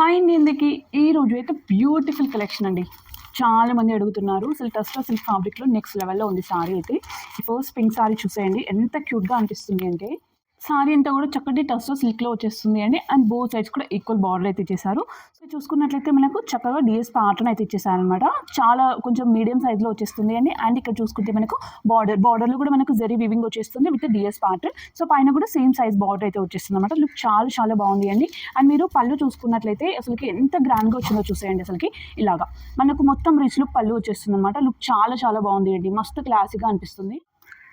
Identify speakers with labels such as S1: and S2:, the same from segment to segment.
S1: Hi అండి అందరికీ. ఈరోజు అయితే బ్యూటిఫుల్ కలెక్షన్ అండి. చాలా మంది అడుగుతున్నారు. అసలు టస్టా సిల్క్ ఫ్యాబ్రిక్‌లో నెక్స్ట్ లెవెల్‌లో ఉంది సారీ అయితే. ఈ ఫస్ట్ పింక్ సారీ చూసేయండి. ఎంత క్యూట్‌గా అనిపిస్తుంది అంటే, సారీ అంతా కూడా చక్కటి టస్సా సిల్క్‌లో వచ్చేస్తుంది అండి. అండ్ బోత్ సైడ్స్ కూడా ఈక్వల్ బార్డర్ అయితే ఇచ్చేసారు. సో, చూసుకున్నట్లయితే మనకు చక్కగా డీఎస్ ప్యాటర్న్ అయితే ఇచ్చేసారనమాట. చాలా కొంచెం మీడియం సైజ్‌లో వచ్చేస్తుంది అండి. అండ్ ఇక్కడ చూసుకుంటే మనకు బార్డర్‌లో కూడా మనకు జరీ వీవింగ్ వచ్చేస్తుంది విత్ డీఎస్ ప్యాటర్న్. సో, పైన కూడా సేమ్ సైజ్ బార్డర్ అయితే వచ్చేస్తుందనమాట. లుక్ చాలా చాలా బాగుంది అండి. అండ్ మీరు పళ్ళు చూసుకున్నట్లయితే అసలుకి ఎంత గ్రాండ్‌గా వచ్చిందో చూసేయండి అసలుకి. ఇలాగా మనకు మొత్తం రిచ్ లుక్ పళ్ళు వచ్చేస్తుందనమాట. లుక్ చాలా చాలా బాగుంది అండి. మస్తు క్లాసీగా అనిపిస్తుంది.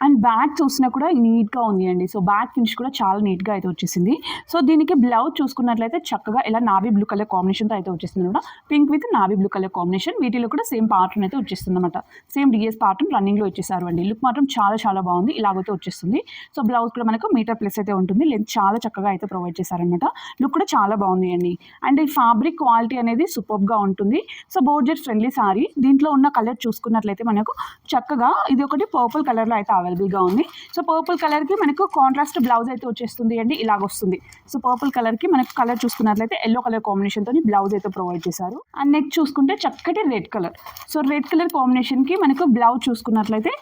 S1: అండ్ బ్యాక్ చూసినా కూడా నీట్‌గా ఉంది అండి. సో, బ్యాక్ ఫినిష్ కూడా చాలా నీట్‌గా అయితే వచ్చేసింది. సో, దీనికి బ్లౌజ్ చూసుకున్నట్లయితే చక్కగా ఇలా నావీ బ్లూ కలర్ కాంబినేషన్‌తో అయితే వచ్చేసిందనమాట. Pink with navy blue colour combination. వీటిలో కూడా సేమ్ ప్యాటర్న్ అయితే వచ్చేస్తుందనమాట. సేమ్ డీఎస్ ప్యాటర్న్ రన్నింగ్‌లో ఇచ్చేసారు అండి. లుక్ మాత్రం చాలా చాలా బాగుంది. ఇలాగైతే వచ్చేస్తుంది. సో, బ్లౌజ్ కూడా మనకు మీటర్ ప్లస్ అయితే ఉంటుంది. లెంత్ చాలా చక్కగా అయితే ప్రొవైడ్ చేశారనమాట. లుక్ కూడా చాలా బాగుంది అండి. అండ్ ఈ ఫ్యాబ్రిక్ క్వాలిటీ అనేది సూపర్బ్‌గా ఉంటుంది. So, budget friendly sorry. దీంట్లో ఉన్న కలర్ చూసుకున్నట్లయితే మనకు చక్కగా ఇది ఒకటి పర్పుల్ కలర్‌లో అయితే అవైలబుల్‌గా ఉంది. సో, పర్పుల్ కలర్‌కి మనకు కాంట్రాస్ట్ బ్లౌజ్ అయితే వచ్చేస్తుంది అండి. ఇలాగొస్తుంది. సో, పర్పుల్ కలర్‌కి మనకు కలర్ చూసుకున్నట్లయితే యెల్లో కలర్ కాంబినేషన్‌తోని బ్లౌజ్ అయితే ప్రొవైడ్ చేశారు. అండ్ నెక్స్ట్ చూసుకుంటే చక్కటి red colour. So, red colour కాంబినేషన్‌కి మనకు బ్లౌజ్ చూసుకున్నట్లయితే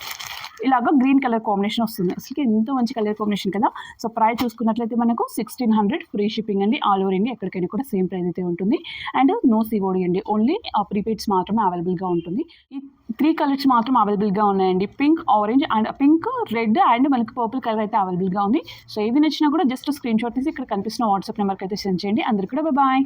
S1: ఇలాగ గ్రీన్ కలర్ కాంబినేషన్ వస్తుంది. అసలుకి ఎంతో మంచి కలర్ కాంబినేషన్ కదా. సో, ప్రైస్ చూసుకున్నట్లయితే మనకు 1600 ఫ్రీ షిప్పింగ్ అండి. ఆల్ ఓవర్ ఇండియా ఎక్కడికైనా కూడా సేమ్ ప్రైస్ అయితే ఉంటుంది. అండ్ నో సిఓడి అండి. ఓన్లీ ప్రీపెయిడ్స్ మాత్రమే అవైలబుల్‌గా ఉంటుంది. ఈ 3 కలర్స్ మాత్రం అవైలబుల్‌గా ఉన్నాయండి. Pink, orange and pink, red and మనకి పర్పుల్ కలర్ అయితే అవైలబుల్‌గా ఉంది. సో, ఏవి నచ్చినా కూడా జస్ట్ స్క్రీన్‌షాట్ తీసి ఇక్కడ కనిపిస్తున్న వాట్సాప్ నెంబర్‌కి అయితే సెండ్ చేయండి. అందరికీ కూడా బాయ్.